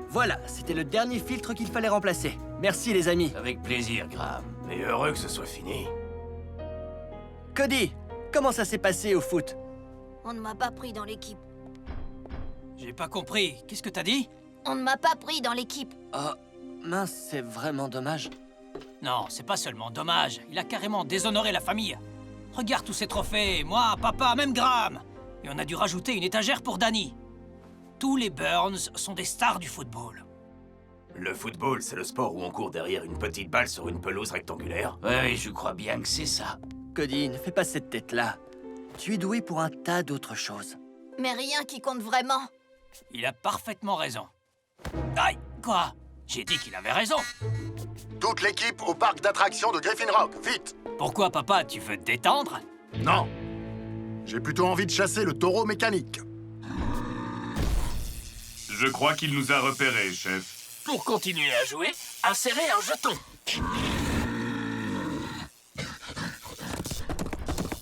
Voilà, c'était le dernier filtre qu'il fallait remplacer. Merci les amis. Avec plaisir, Graham. Et heureux que ce soit fini. Cody, comment ça s'est passé au foot? On ne m'a pas pris dans l'équipe. J'ai pas compris. Qu'est-ce que t'as dit? On ne m'a pas pris dans l'équipe. Oh, mince, c'est vraiment dommage. Non, c'est pas seulement dommage. Il a carrément déshonoré la famille. Regarde tous ces trophées, moi, papa, même Graham. Et on a dû rajouter une étagère pour Danny. Tous les Burns sont des stars du football. Le football, c'est le sport où on court derrière une petite balle sur une pelouse rectangulaire. Oui, je crois bien que c'est ça. Cody, ne fais pas cette tête-là. Tu es doué pour un tas d'autres choses. Mais rien qui compte vraiment. Il a parfaitement raison. Aïe, quoi? J'ai dit qu'il avait raison. Toute l'équipe au parc d'attractions de Griffin Rock, vite! Pourquoi, papa, tu veux te détendre? Non! J'ai plutôt envie de chasser le taureau mécanique. Je crois qu'il nous a repérés, chef. Pour continuer à jouer, insérez un jeton.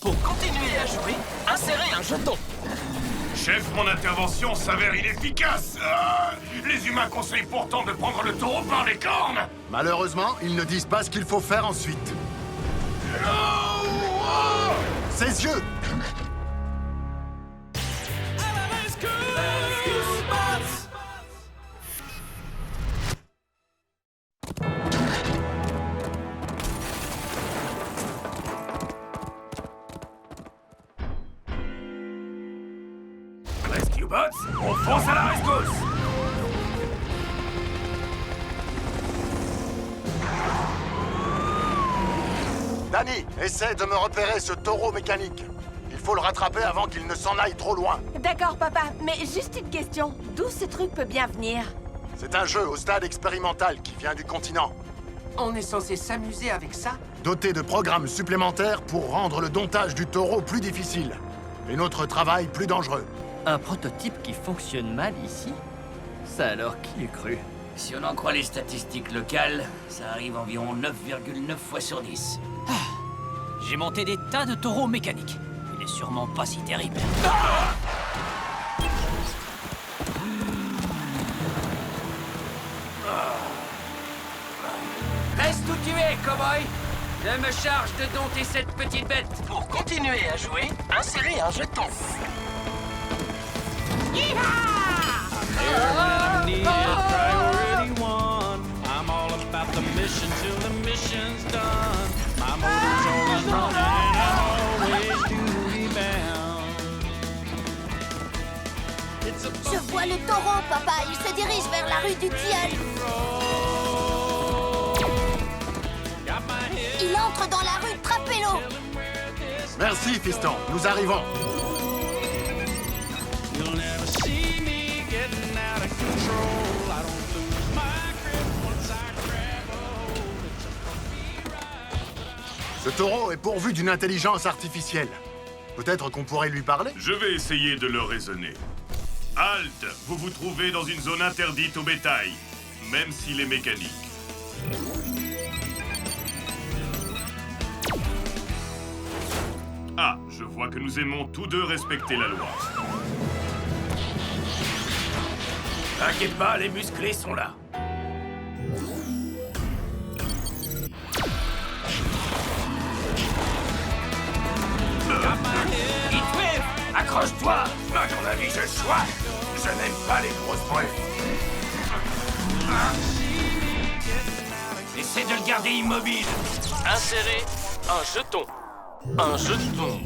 Pour continuer à jouer, insérez un jeton. Chef, mon intervention s'avère inefficace. Les humains conseillent pourtant de prendre le taureau par les cornes. Malheureusement, ils ne disent pas ce qu'il faut faire ensuite. Ses yeux! Rescue Bots, on fonce à la rescousse. Danny, essaie de me repérer ce taureau mécanique. Il faut le rattraper avant qu'il ne s'en aille trop loin. D'accord, papa, mais juste une question. D'où ce truc peut bien venir? C'est un jeu au stade expérimental qui vient du continent. On est censé s'amuser avec ça? Doté de programmes supplémentaires pour rendre le domptage du taureau plus difficile. Et notre travail plus dangereux. Un prototype qui fonctionne mal ici? Ça alors, qui eût cru? Si on en croit les statistiques locales, ça arrive environ 9,9 fois sur 10. J'ai monté des tas de taureaux mécaniques. Il est sûrement pas si terrible. Reste où tu es, cowboy! Je me charge de dompter cette petite bête. Pour continuer à jouer, insérez un jeton. Priority one. I'm all about the mission till the mission's done. My motor's always running and I'm always duty bound. Je vois le taureau, papa. Il se dirige vers la rue du Tilleul. Il entre dans la rue de Trapello. Merci, fiston. Nous arrivons. You'll never see me getting out of control. I don't lose my grip once I grab a hold. It's a bumpy ride. Ce taureau est pourvu d'une intelligence artificielle. Peut-être qu'on pourrait lui parler? Je vais essayer de le raisonner. Halte! Vous vous trouvez dans une zone interdite au bétail, même s'il est mécanique. Ah, je vois que nous aimons tous deux respecter la loi. T'inquiète pas, les musclés sont là. Heatwave, accroche-toi. À ton avis, je choix. Je n'aime pas les grosses brutes. Essaie de le garder immobile. Insérez un jeton. Un jeton.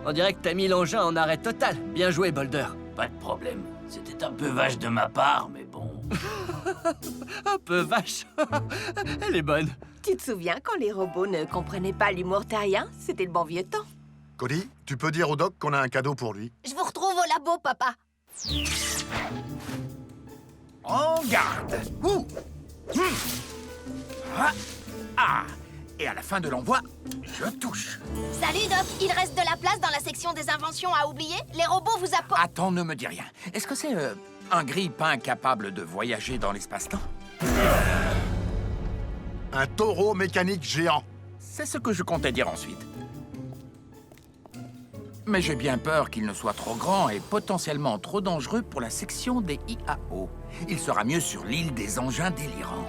On dirait que t'as mis l'engin en arrêt total. Bien joué, Boulder. Pas de problème. C'était un peu vache de ma part, mais bon. Un peu vache. Elle est bonne. Tu te souviens quand les robots ne comprenaient pas l'humour terrien? C'était le bon vieux temps. Cody, tu peux dire au doc qu'on a un cadeau pour lui. Je vous retrouve au labo, papa. En garde! Ouh! Ah! Et à la fin de l'envoi, je touche. Salut, Doc. Il reste de la place dans la section des inventions à oublier? Les robots vous apportent... Attends, ne me dis rien. Est-ce que c'est un grille-pain capable de voyager dans l'espace-temps? Un taureau mécanique géant. C'est ce que je comptais dire ensuite. Mais j'ai bien peur qu'il ne soit trop grand et potentiellement trop dangereux pour la section des IAO. Il sera mieux sur l'île des engins délirants.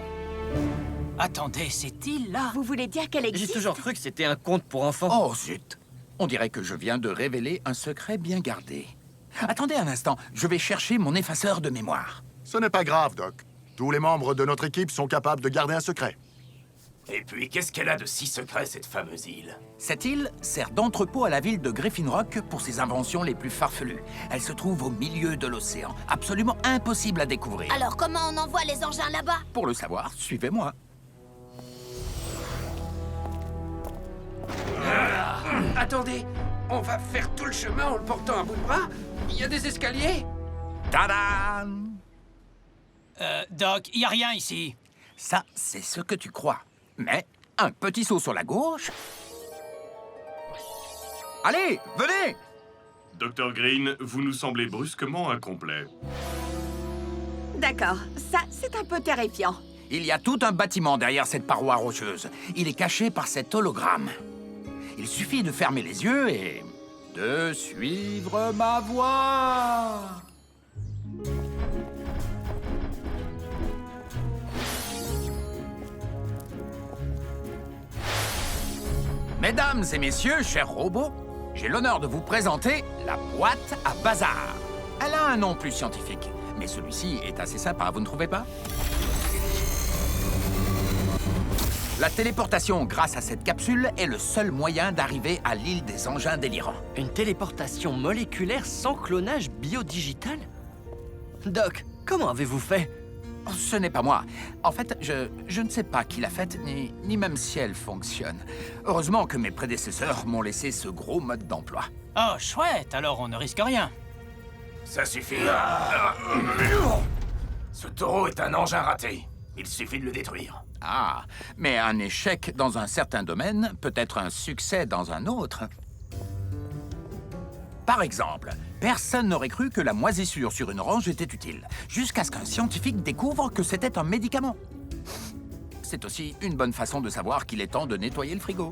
Attendez, cette île-là... Vous voulez dire qu'elle J'ai existe? toujours cru que c'était un conte pour enfants. Oh zut! On dirait que je viens de révéler un secret bien gardé. Attendez un instant, je vais chercher mon effaceur de mémoire. Ce n'est pas grave, Doc. Tous les membres de notre équipe sont capables de garder un secret. Et puis, qu'est-ce qu'elle a de si secret, cette fameuse île? Cette île sert d'entrepôt à la ville de Griffin Rock pour ses inventions les plus farfelues. Elle se trouve au milieu de l'océan, absolument impossible à découvrir. Alors comment on envoie les engins là-bas? Pour le savoir, suivez-moi. Attendez, on va faire tout le chemin en le portant à bout de bras? Il y a des escaliers? Tadam! Doc, y a rien ici. Ça, c'est ce que tu crois. Mais un petit saut sur la gauche... Allez, venez! Dr. Green, vous nous semblez brusquement incomplet. D'accord, ça, c'est un peu terrifiant. Il y a tout un bâtiment derrière cette paroi rocheuse. Il est caché par cet hologramme. Il suffit de fermer les yeux et... de suivre ma voix. Mesdames et messieurs, chers robots, j'ai l'honneur de vous présenter la boîte à bazar. Elle a un nom plus scientifique, mais celui-ci est assez sympa, vous ne trouvez pas? La téléportation grâce à cette capsule est le seul moyen d'arriver à l'île des engins délirants. Une téléportation moléculaire sans clonage biodigital? Doc, comment avez-vous fait? Ce n'est pas moi. En fait, je ne sais pas qui l'a faite, ni même si elle fonctionne. Heureusement que mes prédécesseurs m'ont laissé ce gros mode d'emploi. Oh, chouette, alors on ne risque rien. Ça suffit. Ce taureau est un engin raté. Il suffit de le détruire. Ah, mais un échec dans un certain domaine peut être un succès dans un autre. Par exemple, personne n'aurait cru que la moisissure sur une orange était utile, jusqu'à ce qu'un scientifique découvre que c'était un médicament. C'est aussi une bonne façon de savoir qu'il est temps de nettoyer le frigo.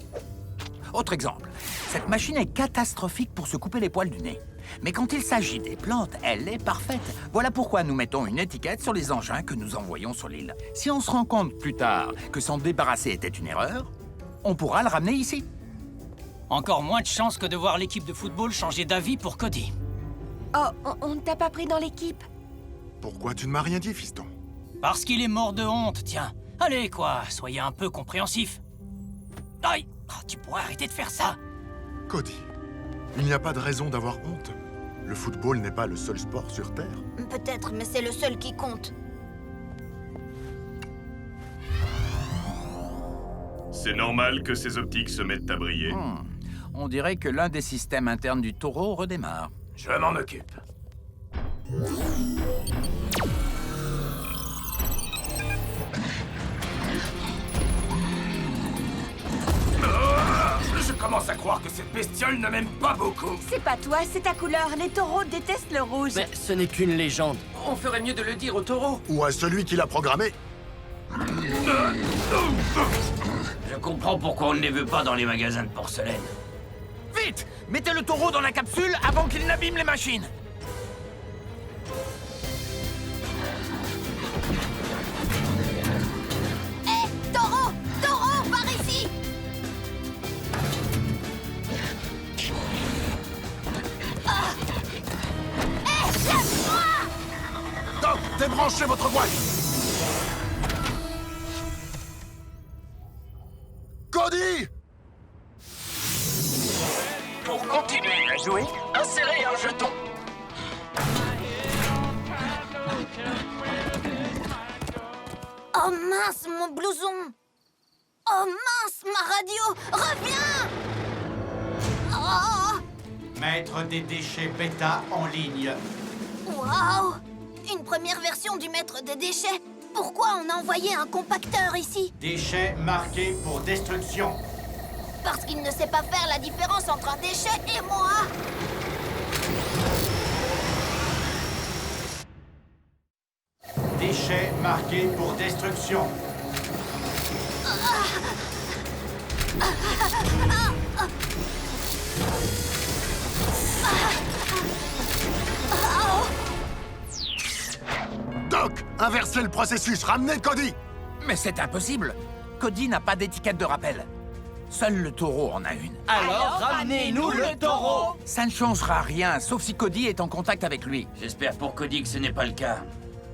Autre exemple, cette machine est catastrophique pour se couper les poils du nez. Mais quand il s'agit des plantes, elle est parfaite. Voilà pourquoi nous mettons une étiquette sur les engins que nous envoyons sur l'île. Si on se rend compte plus tard que s'en débarrasser était une erreur, on pourra le ramener ici. Encore moins de chances que de voir l'équipe de football changer d'avis pour Cody. Oh, on ne t'a pas pris dans l'équipe? Pourquoi tu ne m'as rien dit, fiston? Parce qu'il est mort de honte, tiens. Allez, quoi, soyez un peu compréhensif. Aïe, tu pourrais arrêter de faire ça. Cody, il n'y a pas de raison d'avoir honte. Le football n'est pas le seul sport sur Terre. Peut-être, mais c'est le seul qui compte. C'est normal que ces optiques se mettent à briller. On dirait que l'un des systèmes internes du taureau redémarre. Je m'en occupe. Je commence à croire que cette bestiole ne m'aime pas beaucoup. C'est pas toi, c'est ta couleur. Les taureaux détestent le rouge. Mais ce n'est qu'une légende. On ferait mieux de le dire au taureau. Ou à celui qui l'a programmé. Je comprends pourquoi on ne les veut pas dans les magasins de porcelaine. Vite! Mettez le taureau dans la capsule avant qu'il n'abîme les machines! Hé, taureau! Taureau, par ici! Hé, lâche-moi! Doc, débranchez votre boîte! Cody! Pour continuer à jouer, insérez un jeton. Oh mince, mon blouson! Oh mince, ma radio! Reviens! Oh! Maître des déchets bêta en ligne. Waouh! Une première version du maître des déchets. Pourquoi on a envoyé un compacteur ici? Déchets marqués pour destruction. Parce qu'il ne sait pas faire la différence entre un déchet et moi. Déchets marqués pour destruction. Doc, inversez le processus, ramenez Cody. Mais c'est impossible. Cody n'a pas d'étiquette de rappel. Seul le taureau en a une. Alors, ramenez-nous le taureau! Ça ne changera rien, sauf si Cody est en contact avec lui. J'espère pour Cody que ce n'est pas le cas.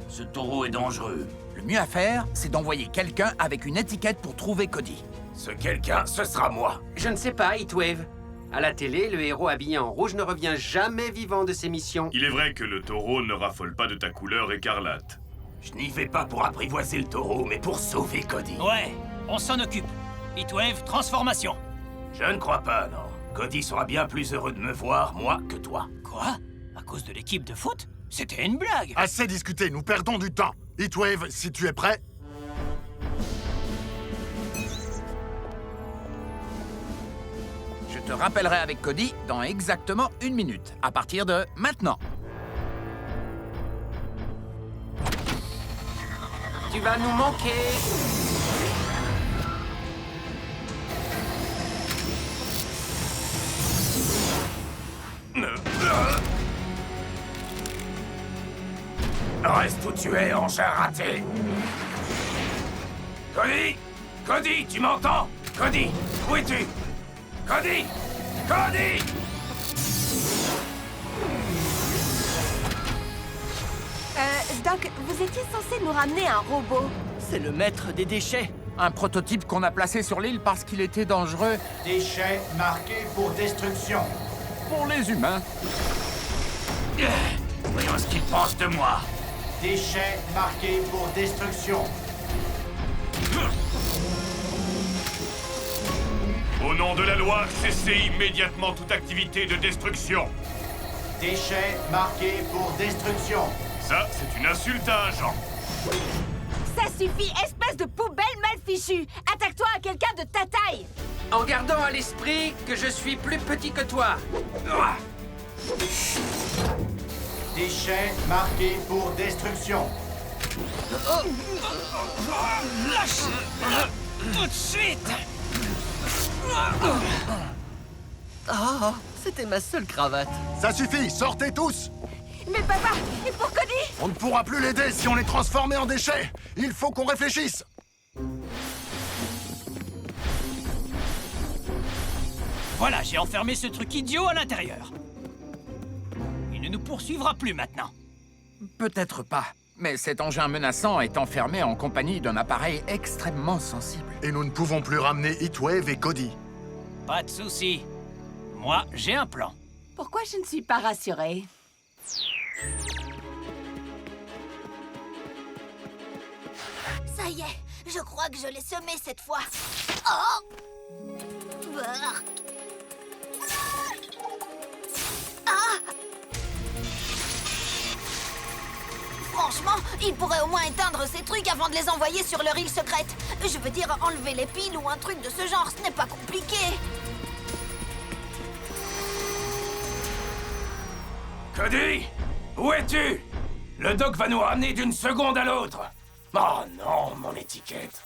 Ce taureau est dangereux. Le mieux à faire, c'est d'envoyer quelqu'un avec une étiquette pour trouver Cody. Ce quelqu'un, ce sera moi. Je ne sais pas, Heatwave. À la télé, le héros habillé en rouge ne revient jamais vivant de ses missions. Il est vrai que le taureau ne raffole pas de ta couleur écarlate. Je n'y vais pas pour apprivoiser le taureau, mais pour sauver Cody. Ouais, on s'en occupe. Heatwave, transformation. Je ne crois pas, non. Cody sera bien plus heureux de me voir, moi, que toi. Quoi? À cause de l'équipe de foot? C'était une blague. Assez discuté, nous perdons du temps. Heatwave, si tu es prêt. Je te rappellerai avec Cody dans exactement 1 minute, à partir de maintenant. Tu vas nous manquer. Reste où tu es, engin raté. Cody! Cody, tu m'entends? Cody, où es-tu? Cody! Cody! Doc, vous étiez censé nous ramener un robot. C'est le maître des déchets. Un prototype qu'on a placé sur l'île parce qu'il était dangereux Déchets marqués pour destruction. pour les humains. Voyons ce qu'il pense de moi. Déchets marqués pour destruction. Au nom de la loi, cessez immédiatement toute activité de destruction. Déchets marqués pour destruction. Ça, c'est une insulte à un agent. Ça suffit, espèce de poubelle mal fichue. Attaque-toi à quelqu'un de ta taille. En gardant à l'esprit que je suis plus petit que toi. Déchets marqués pour destruction. Lâche! Tout de suite! Oh, c'était ma seule cravate. Ça suffit, sortez tous. Mais papa, et pour Cody? On ne pourra plus l'aider si on est transformé en déchets. Il faut qu'on réfléchisse. Voilà, j'ai enfermé ce truc idiot à l'intérieur. Il ne nous poursuivra plus maintenant. Peut-être pas, mais cet engin menaçant est enfermé en compagnie d'un appareil extrêmement sensible. Et nous ne pouvons plus ramener Heatwave et Cody. Pas de souci. Moi, j'ai un plan. Pourquoi je ne suis pas rassurée? Ça y est, je crois que je l'ai semé cette fois. Oh! Bark. Ah! Franchement, il pourrait au moins éteindre ces trucs avant de les envoyer sur leur île secrète. Je veux dire, enlever les piles ou un truc de ce genre, ce n'est pas compliqué. Cody! Où es-tu? Le doc va nous ramener d'une seconde à l'autre. Oh non, mon étiquette.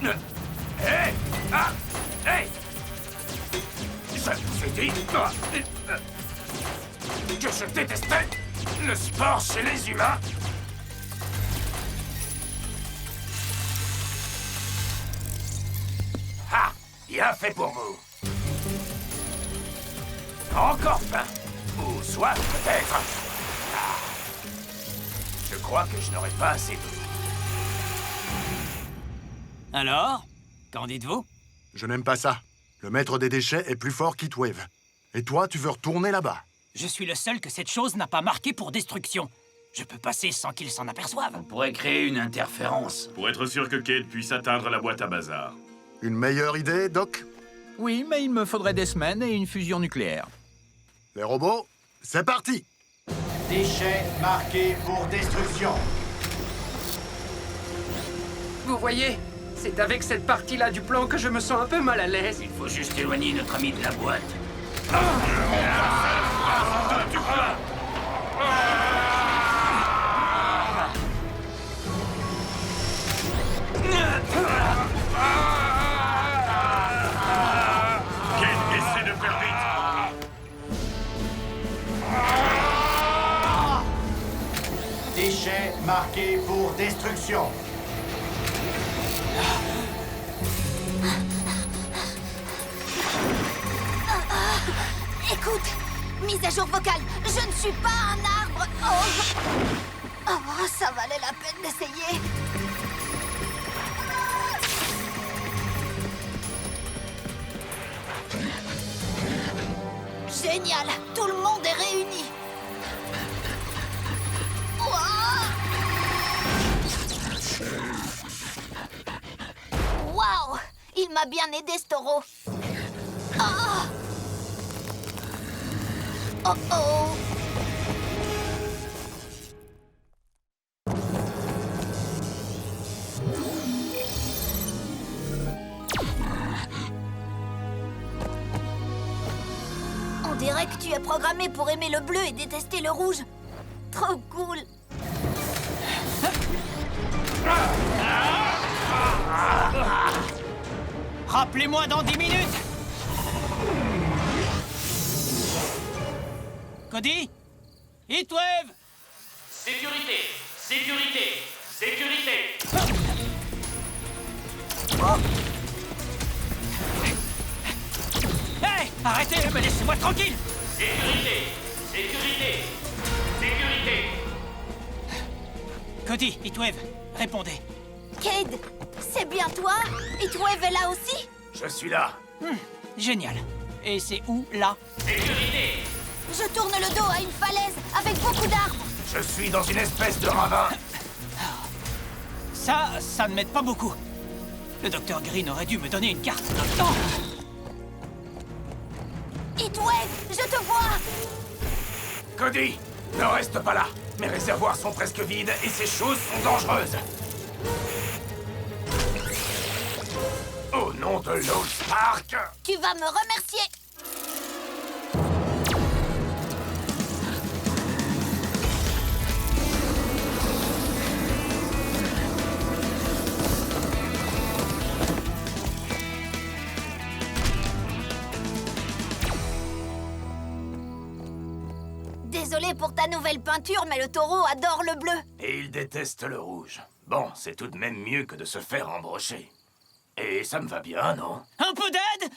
Hé! Ah! Hé! Je vous ai dit que je détestais le sport chez les humains. Ah! Bien fait pour vous. Encore faim? Ou soif, peut-être? Ah. Je crois que je n'aurai pas assez d'eau. Alors, qu'en dites-vous? Je n'aime pas ça. Le maître des déchets est plus fort qu'Heatwave. Et toi, tu veux retourner là-bas. Je suis le seul que cette chose n'a pas marqué pour destruction. Je peux passer sans qu'il s'en aperçoive. On pourrait créer une interférence. Pour être sûr que Kate puisse atteindre la boîte à bazar. Une meilleure idée, Doc? Oui, mais il me faudrait des semaines et une fusion nucléaire. Les robots, c'est parti! Déchets marqués pour destruction. Vous voyez, c'est avec cette partie-là du plan que je me sens un peu mal à l'aise. Il faut juste éloigner notre ami de la boîte. marqué pour destruction. Écoute, mise à jour vocale, je ne suis pas un arbre. Oh, ça valait la peine d'essayer. Génial, tout le monde est réuni. Waouh, il m'a bien aidé, ce taureau. Ah. Oh oh. On dirait que tu es programmé pour aimer le bleu et détester le rouge. Trop cool. Rappelez-moi dans 10 minutes. Cody? Heatwave! Sécurité! Sécurité! Sécurité! Hey! Arrêtez, mais laissez-moi tranquille! Sécurité! Sécurité! Sécurité! Cody, Heatwave, répondez. Cade, c'est bien toi? Heatwave est là aussi? Je suis là. Génial. Et c'est où, là? Sécurité! Je tourne le dos à une falaise avec beaucoup d'arbres. Je suis dans une espèce de ravin. Ça ne m'aide pas beaucoup. Le docteur Green aurait dû me donner une carte. Non! Heatwave, je te vois! Cody, ne reste pas là. Mes réservoirs sont presque vides et ces choses sont dangereuses. Au nom de Lost Park. Tu vas me remercier. Désolé pour ta nouvelle peinture, mais le taureau adore le bleu. Et il déteste le rouge. Bon, c'est tout de même mieux que de se faire embrocher. Et ça me va bien, non? Un peu d'aide?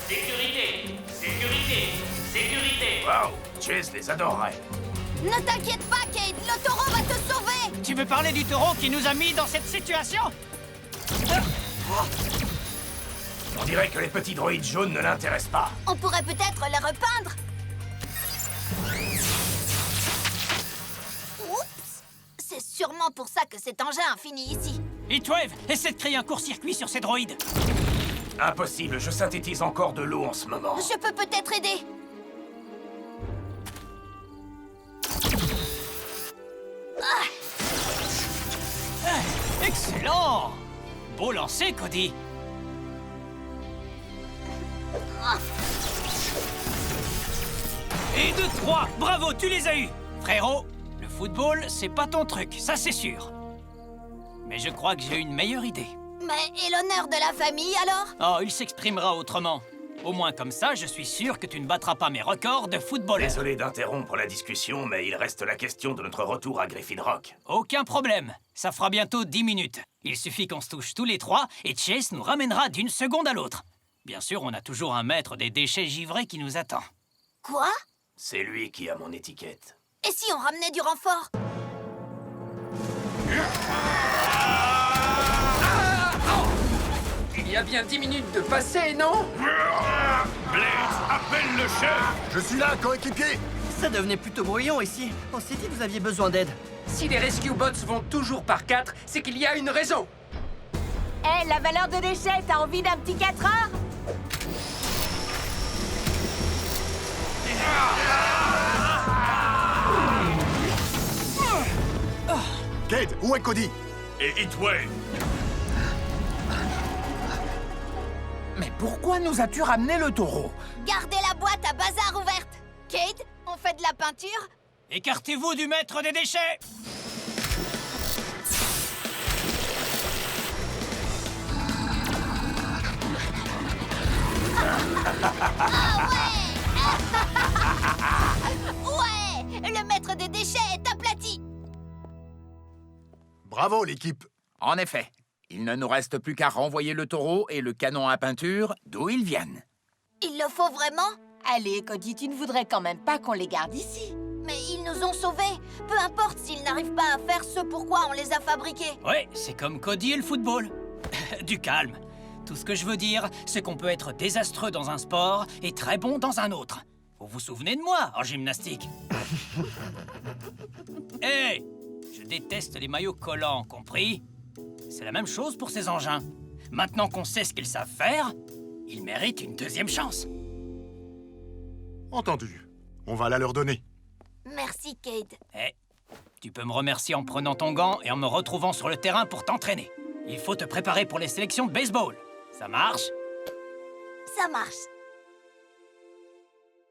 Sécurité! Sécurité! Sécurité! Waouh, Chase les adorerait. Ne t'inquiète pas, Cade, le taureau va te sauver. Tu veux parler du taureau qui nous a mis dans cette situation? On dirait que les petits droïdes jaunes ne l'intéressent pas. On pourrait peut-être les repeindre. Oups! C'est sûrement pour ça que cet engin a fini ici. Heatwave, essaie de créer un court-circuit sur ces droïdes. Impossible, je synthétise encore de l'eau en ce moment. Je peux peut-être aider. Excellent! Beau lancer, Cody. Et 2, 3, bravo, tu les as eus. Frérot, le football, c'est pas ton truc, ça c'est sûr. Mais je crois que j'ai une meilleure idée. Mais et l'honneur de la famille, alors? Oh, il s'exprimera autrement. Au moins comme ça, je suis sûr que tu ne battras pas mes records de footballeur. Désolé d'interrompre la discussion, mais il reste la question de notre retour à Griffin Rock. Aucun problème. Ça fera bientôt 10 minutes. Il suffit qu'on se touche tous les trois et Chase nous ramènera d'une seconde à l'autre. Bien sûr, on a toujours un maître des déchets givrés qui nous attend. Quoi? C'est lui qui a mon étiquette. Et si on ramenait du renfort? Il y a bien 10 minutes de passé, non? Blaze, appelle le chef! Je suis là, coéquipier! Ça devenait plutôt bruyant ici. On s'est dit que vous aviez besoin d'aide. Si les Rescue Bots vont toujours par 4, c'est qu'il y a une raison. Hé, la valeur de déchets, t'as envie d'un petit 4 heures? Cade, où est Cody? Et Heatwave! Mais pourquoi nous as-tu ramené le taureau? Gardez la boîte à bazar ouverte. Cade, on fait de la peinture? Écartez-vous du maître des déchets! Ouais! Le maître des déchets est aplati. Bravo, l'équipe. En effet, il ne nous reste plus qu'à renvoyer le taureau et le canon à peinture d'où ils viennent. Il le faut vraiment? Allez, Cody, tu ne voudrais quand même pas qu'on les garde ici. Mais ils nous ont sauvés. Peu importe s'ils n'arrivent pas à faire ce pourquoi on les a fabriqués. Ouais, c'est comme Cody et le football. Du calme. Tout ce que je veux dire, c'est qu'on peut être désastreux dans un sport et très bon dans un autre. Vous vous souvenez de moi en gymnastique? Hé, je déteste les maillots collants, compris? C'est la même chose pour ces engins. Maintenant qu'on sait ce qu'ils savent faire, ils méritent une deuxième chance. Entendu. On va la leur donner. Merci, Cade. Eh, tu peux me remercier en prenant ton gant et en me retrouvant sur le terrain pour t'entraîner. Il faut te préparer pour les sélections de baseball. Ça marche? Ça marche.